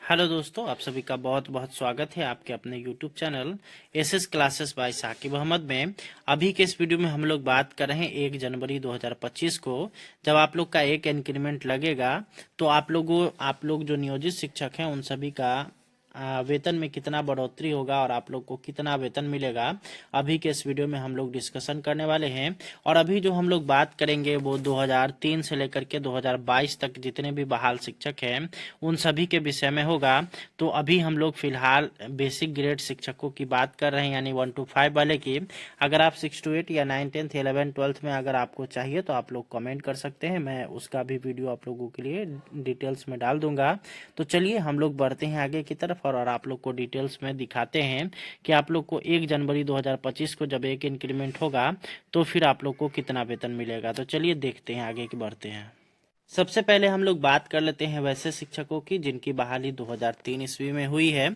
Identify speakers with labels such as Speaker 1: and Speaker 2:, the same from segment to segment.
Speaker 1: Hello दोस्तों, आप सभी का बहुत बहुत स्वागत है आपके अपने YouTube channel SS classes by Saqib Ahmed में। अभी के इस वीडियो में हम लोग बात कर रहे हैं 1 जनवरी 2025 को जब आप लोग का एक इंक्रीमेंट लगेगा तो आप लोग जो नियोजित शिक्षक हैं उन सभी का वेतन में कितना बढ़ोतरी होगा और आप लोग को कितना वेतन मिलेगा। अभी के इस वीडियो में हम लोग डिस्कशन करने वाले हैं। और अभी जो हम लोग बात करेंगे वो 2003 से लेकर के 2022 तक जितने भी बहाल शिक्षक हैं उन सभी के विषय में होगा। तो अभी हम लोग फिलहाल बेसिक ग्रेड शिक्षकों की बात कर रहे हैं, यानी 1 to 5 वाले की। अगर आप 6 to 8 या 9, 10, 11, 12 में अगर आपको चाहिए तो आप लोग कमेंट कर सकते हैं, मैं उसका भी वीडियो आप लोगों के लिए डिटेल्स में डाल दूंगा। तो चलिए हम लोग बढ़ते हैं आगे की तरफ और आप लोग को डिटेल्स में दिखाते हैं कि आप लोग को 1 जनवरी 2025 को जब एक इंक्रीमेंट होगा तो फिर आप लोग को कितना वेतन मिलेगा। तो चलिए देखते हैं, आगे की बढ़ते हैं। सबसे पहले हम लोग बात कर लेते हैं वैसे शिक्षकों की जिनकी बहाली 2003 ईस्वी में हुई है।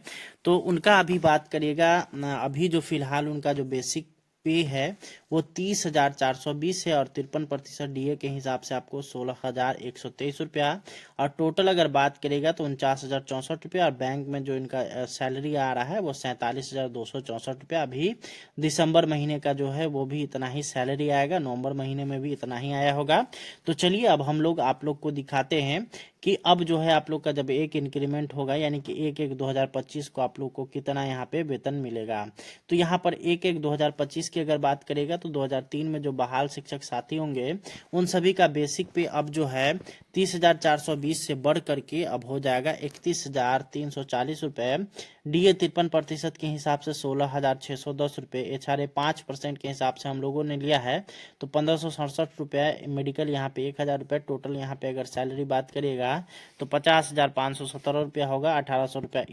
Speaker 1: तो उनका अभी बात करिएगा। अभी जो फिलहाल उनका जो बेसिक पे है वो 30,420 है और 53% डीए के हिसाब से आपको 16,123 रुपया। और टोटल अगर बात करेगा तो 49,064 रुपया। और बैंक में जो इनका सैलरी आ रहा है वो 47,264 रुपया। अभी दिसंबर महीने का जो है वो भी इतना ही सैलरी आएगा, नवंबर महीने में भी इतना ही आया होगा। तो चलिए अब हम लोग आप लोग को दिखाते हैं कि अब जो है आप लोग का जब एक इंक्रीमेंट होगा यानी कि 1/1/2025 को आप लोग को कितना यहाँ पे वेतन मिलेगा। तो यहाँ पर 1/1/2025 की अगर बात करेगा तो 2003 में जो बहाल शिक्षक साथी होंगे उन सभी का बेसिक पे अब जो है 30,420 से बढ़ करके अब हो जाएगा 31,340 रुपये। डीए 53% के हिसाब से 16,610 रुपये। एचआरए 5% के हिसाब से हम लोगों ने लिया है तो 1,567 रुपये। मेडिकल यहाँ पे 1,000 रुपये। टोटल यहाँ पे अगर सैलरी बात करिएगा तो 50,517 रुपया होगा। 1,800 रुपया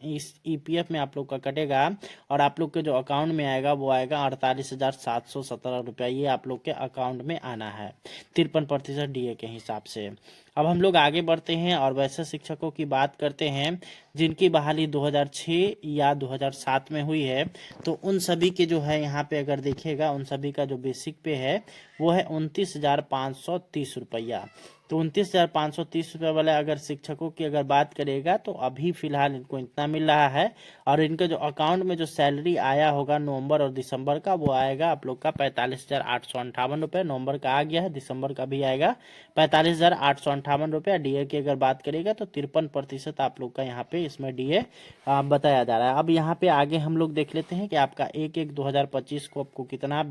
Speaker 1: इस ईपीएफ में आप लोग का कटेगा और आप लोग के जो अकाउंट में आएगा वो आएगा 48,717 रुपया। ये आप लोग के अकाउंट में आना है 53% डीए के हिसाब से। अब हम लोग आगे बढ़ते हैं और वैसे शिक्षकों की बात करते हैं जिनकी बहाली 2006 या 2007 में हुई है। तो उन सभी के जो है यहाँ पे अगर देखिएगा उन सभी का जो बेसिक पे है वो है 29,530 रुपया। तो 29,530 रुपये वाले अगर शिक्षकों की अगर बात करेगा तो अभी फिलहाल इनको इतना मिल रहा है। और इनके जो अकाउंट में जो सैलरी आया होगा नवंबर और दिसंबर का वो आएगा आप लोग का 45,858 रुपये। नवंबर का आ गया है, दिसंबर का भी आएगा 45,858 रुपये। डीए की अगर बात करेगा तो 53% आप लोग का यहाँ पे इसमें डीए बताया जा रहा है। अब यहाँ पे आगे हम लोग देख लेते हैं कि आपका 1/1/2025 को आपको कितना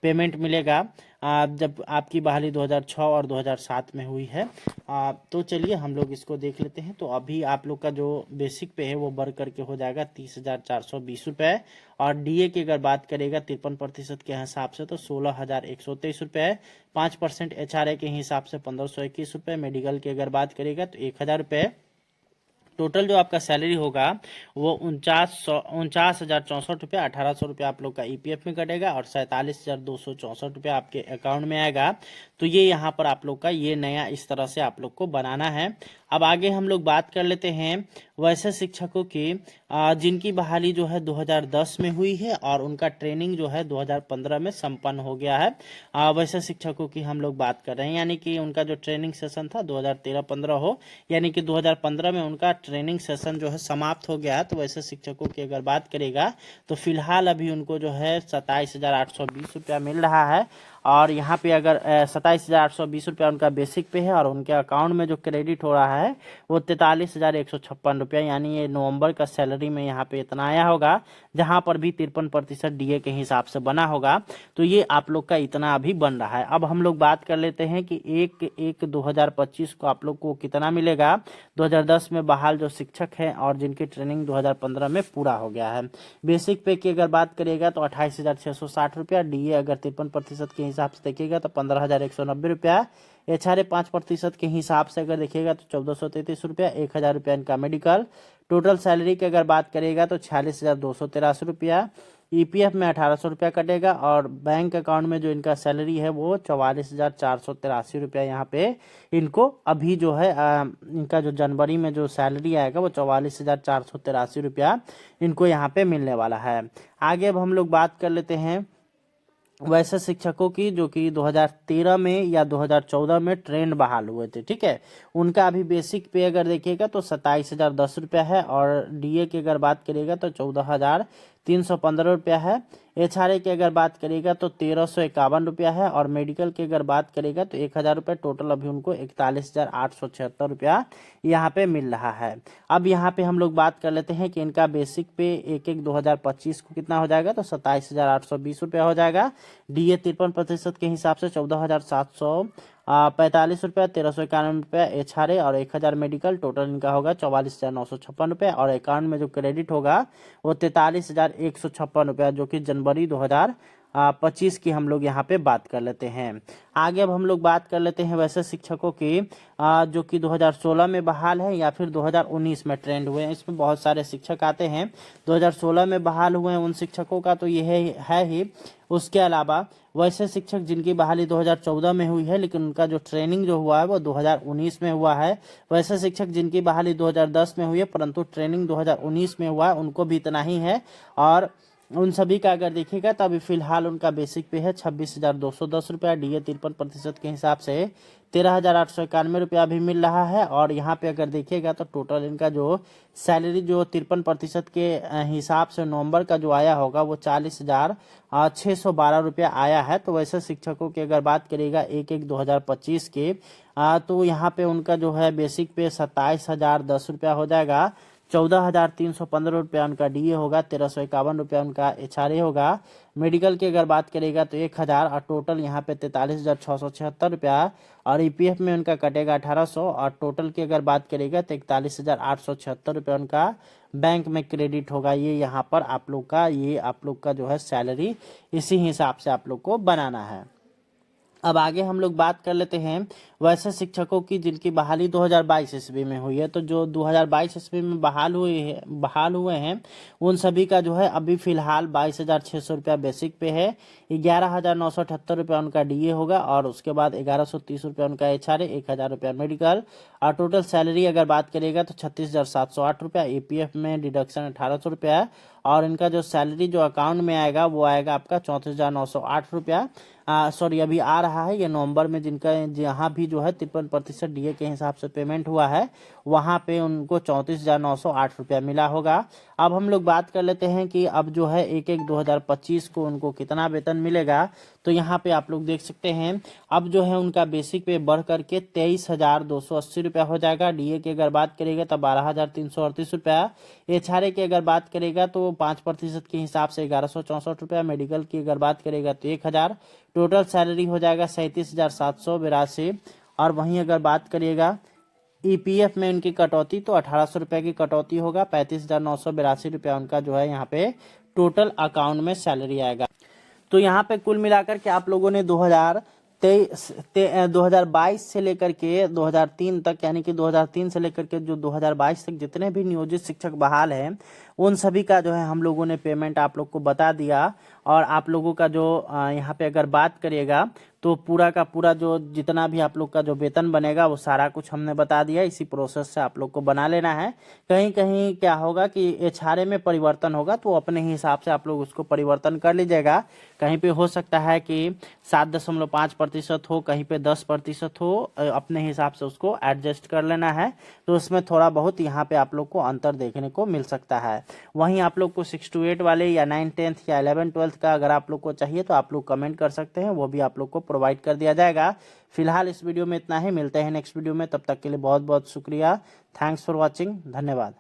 Speaker 1: पेमेंट मिलेगा जब आपकी बहाली 2006 और 2007 में हुई है। तो चलिए हम लोग इसको देख लेते हैं। तो अभी आप लोग का जो बेसिक पे है वो बढ़ करके हो जाएगा 30,420 रुपये। और डीए की अगर बात करेगा 53% के हिसाब से तो 16,123 रुपये। 5% एचआरए के हिसाब से 1,521 रुपये। मेडिकल की अगर बात करेगा तो 1,000 रुपये। टोटल जो आपका सैलरी होगा वो 49,064 रुपया। 1,800 रुपया आप लोग का ईपीएफ में कटेगा और 47,264 रुपया आपके अकाउंट में आएगा। तो ये यहाँ पर आप लोग का ये नया इस तरह से आप लोग को बनाना है। अब आगे हम लोग बात कर लेते हैं वैसे शिक्षकों की जिनकी बहाली जो है 2010 में हुई है और उनका ट्रेनिंग जो है 2015 में संपन्न हो गया है। वैसे शिक्षकों की हम लोग बात कर रहे हैं, यानी कि उनका जो ट्रेनिंग सेशन था 2013-15 हो, यानी कि 2015 में उनका ट्रेनिंग सेशन जो है समाप्त हो गया है। तो वैसे शिक्षकों की अगर बात करेगा तो फिलहाल अभी उनको जो है 27,820 रुपया मिल रहा है। और यहाँ पे अगर 27,820 रुपया उनका बेसिक पे है और उनके अकाउंट में जो क्रेडिट हो रहा है वो 43,156 रुपया, यानी ये नवंबर का सैलरी में यहाँ पे इतना आया होगा जहाँ पर भी 53% डीए के हिसाब से बना होगा। तो ये आप लोग का इतना अभी बन रहा है। अब हम लोग बात कर लेते हैं कि 1/1/2025 को आप लोग को कितना मिलेगा। 2010 में बहाल जो शिक्षक हैं और जिनकी ट्रेनिंग 2015 में पूरा हो गया है। बेसिक पे की अगर बात करिएगा तो 28,660 रुपया। डीए अगर 53% के हिसाब से देखिएगा तो 15,190 रुपया। एचआरए 5% के हिसाब से अगर देखिएगा तो 1,433 रुपया। 1,000 रुपया इनका मेडिकल। टोटल सैलरी की अगर बात करिएगा तो 46,283 रुपया। ईपीएफ में 1,800 रुपया कटेगा और बैंक अकाउंट में जो इनका सैलरी है वो 44,483 रुपया यहाँ पे इनको अभी जो है इनका जो जनवरी में जो सैलरी आएगा वो 44,483 रुपया इनको यहाँ पे मिलने वाला है। आगे अब हम लोग बात कर लेते हैं वैसे शिक्षकों की जो कि 2013 में या 2014 में ट्रेंड बहाल हुए थे, ठीक है, उनका अभी बेसिक पे अगर देखिएगा तो 27,010 रुपया है, और डीए की अगर बात करिएगा तो 14,315 रुपया है। एचआरए की अगर बात करिएगा तो 1,351 रुपया है, और मेडिकल की अगर बात करिएगा तो 1,000 रुपया। टोटल अभी उनको 41,876 रुपया यहाँ पे मिल रहा है। अब यहाँ पे हम लोग बात कर लेते हैं कि इनका बेसिक पे 1/1/2025 को कितना हो जाएगा, तो 27,820 रुपया हो जाएगा। डीए 53% के हिसाब से 14,745 रुपया, 1,391 रुपया एचआरए और 1,000 मेडिकल। टोटल इनका होगा 44,956 रुपया, और अकाउंट में जो क्रेडिट होगा वो 43,156 रुपया, जो कि जनवरी 2025 की हम लोग यहाँ पे बात कर लेते हैं। आगे अब हम लोग बात कर लेते हैं वैसे शिक्षकों की जो कि 2016 में बहाल है या फिर 2019 में ट्रेंड हुए हैं। इसमें बहुत सारे शिक्षक आते हैं। 2016 में बहाल हुए हैं उन शिक्षकों का तो यह है ही। उसके अलावा वैसे शिक्षक जिनकी बहाली 2014 में हुई है, लेकिन उनका जो ट्रेनिंग जो हुआ है वो 2019 में हुआ है। वैसे शिक्षक जिनकी बहाली 2010 में हुई है परंतु ट्रेनिंग 2019 में हुआ है, उनको भी इतना ही है। और उन सभी का अगर देखिएगा तो अभी फिलहाल उनका बेसिक पे है 26,210 रुपया। डीए 53% के हिसाब से 13,891 रुपया भी मिल रहा है। और यहाँ पे अगर देखिएगा तो टोटल इनका जो सैलरी जो 53% के हिसाब से नवंबर का जो आया होगा वो 40,612 रुपया आया है। तो वैसे शिक्षकों की अगर बात करिएगा 1/1/2025 के तो यहाँ पे उनका जो है बेसिक पे 27,010 रुपया हो जाएगा। 14,315 रुपया उनका डीए होगा। 1,351 रुपया उनका एचआरए होगा। मेडिकल की अगर बात करेगा तो 1,000, और टोटल यहाँ पे 43,676 रुपया। और ईपीएफ में उनका कटेगा 1,800, और टोटल की अगर बात करेगा तो 41,876 रुपया उनका बैंक में क्रेडिट होगा। ये यहाँ पर आप लोग का जो है सैलरी इसी हिसाब से आप लोग को बनाना है। अब आगे हम लोग बात कर लेते हैं वैसे शिक्षकों की जिनकी बहाली 2022 ईस्वी में हुई है। तो जो 2022 ईस्वी में बहाल हुए हैं उन सभी का जो है अभी फिलहाल 22,600 रुपया बेसिक पे है। 11,978 रुपया उनका डीए होगा, और उसके बाद 1,130 रुपया उनका एचआरए, 1,000 रुपया मेडिकल। और टोटल सैलरी अगर बात करिएगा तो 36,708 रुपया। ईपीएफ में डिडक्शन 1,800 रुपया है। और इनका जो सैलरी जो अकाउंट में आएगा वो आएगा आपका 34,908 रुपया। सॉरी, अभी आ रहा है ये नवंबर में, जिनका जहाँ भी जो है 53% डीए के हिसाब से पेमेंट हुआ है वहाँ पे उनको 34,908 रुपया मिला होगा। अब हम लोग बात कर लेते हैं कि अब जो है 1/1/2025 को उनको कितना वेतन मिलेगा। तो यहाँ पे आप लोग देख सकते हैं अब जो है उनका बेसिक पे बढ़ करके 23,280 रुपया हो जाएगा। डीए की अगर बात करेगा तो 12,338 रुपया। एचआरए की अगर बात करेगा तो 5% के हिसाब से 1,164 रुपया। मेडिकल की अगर बात करेगा तो 1,000। टोटल सैलरी हो जाएगा 37,782। और वहीं अगर बात करिएगा ईपीएफ में उनकी कटौती तो 1,800 रुपये की कटौती होगा। 35,982 रुपया उनका जो है यहाँ पे टोटल अकाउंट में सैलरी आएगा। तो यहाँ पे कुल मिलाकर के आप लोगों ने 2022 से लेकर के 2003 तक, यानी कि 2003 से लेकर के जो 2022 तक जितने भी नियोजित शिक्षक बहाल हैं उन सभी का जो है हम लोगों ने पेमेंट आप लोग को बता दिया। और आप लोगों का जो यहाँ पे अगर बात करिएगा तो पूरा का पूरा जो जितना भी आप लोग का जो वेतन बनेगा वो सारा कुछ हमने बता दिया। इसी प्रोसेस से आप लोग को बना लेना है। कहीं कहीं क्या होगा कि एचआरए में परिवर्तन होगा तो अपने हिसाब से आप लोग उसको परिवर्तन कर लीजिएगा। कहीं पे हो सकता है कि 7.5% हो, कहीं पे 10% हो, अपने हिसाब से उसको एडजस्ट कर लेना है। तो उसमें थोड़ा बहुत यहाँ पे आप लोग को अंतर देखने को मिल सकता है। वहीं आप लोग को 6 to 8 वाले या 9, 10th या 11, 12th का अगर आप लोग को चाहिए तो आप लोग कमेंट कर सकते हैं, वो भी आप लोग को प्रोवाइड कर दिया जाएगा। फिलहाल इस वीडियो में इतना ही, मिलते हैं नेक्स्ट वीडियो में। तब तक के लिए बहुत बहुत शुक्रिया। थैंक्स फॉर वॉचिंग, धन्यवाद।